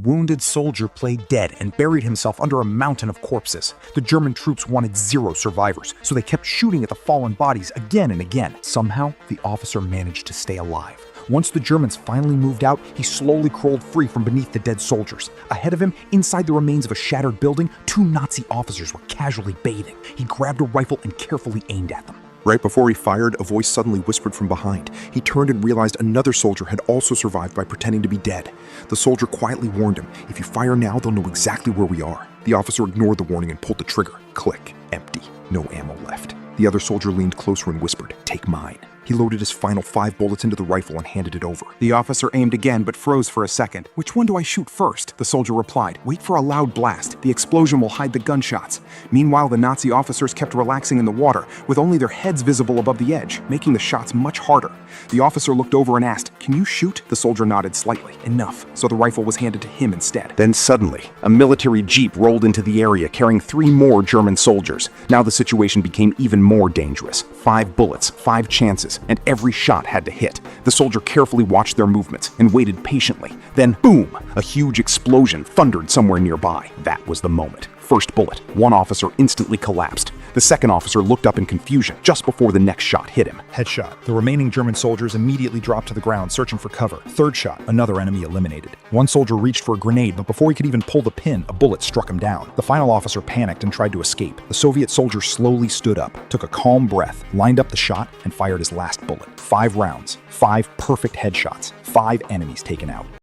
wounded soldier played dead and buried himself under a mountain of corpses. The German troops wanted 0 survivors, so they kept shooting at the fallen bodies again and again. Somehow, the officer managed to stay alive. Once the Germans finally moved out, he slowly crawled free from beneath the dead soldiers. Ahead of him, inside the remains of a shattered building, 2 Nazi officers were casually bathing. He grabbed a rifle and carefully aimed at them. Right before he fired, a voice suddenly whispered from behind. He turned and realized another soldier had also survived by pretending to be dead. The soldier quietly warned him, "If you fire now, they'll know exactly where we are." The officer ignored the warning and pulled the trigger. Click. Empty. No ammo left. The other soldier leaned closer and whispered, "Take mine." He loaded his final 5 bullets into the rifle and handed it over. The officer aimed again but froze for a second. "Which one do I shoot first?" The soldier replied. "Wait for a loud blast. The explosion will hide the gunshots." Meanwhile, the Nazi officers kept relaxing in the water, with only their heads visible above the edge, making the shots much harder. The officer looked over and asked, "Can you shoot?" The soldier nodded slightly. Enough. So the rifle was handed to him instead. Then suddenly, a military jeep rolled into the area carrying 3 more German soldiers. Now the situation became even more dangerous. 5 bullets, 5 chances, and every shot had to hit. The soldier carefully watched their movements and waited patiently. Then, boom! A huge explosion thundered somewhere nearby. That was the moment. First bullet. One officer instantly collapsed. The second officer looked up in confusion just before the next shot hit him. Headshot. The remaining German soldiers immediately dropped to the ground, searching for cover. Third shot. Another enemy eliminated. One soldier reached for a grenade, but before he could even pull the pin, a bullet struck him down. The final officer panicked and tried to escape. The Soviet soldier slowly stood up, took a calm breath, lined up the shot, and fired his last bullet. 5 rounds. 5 perfect headshots. 5 enemies taken out.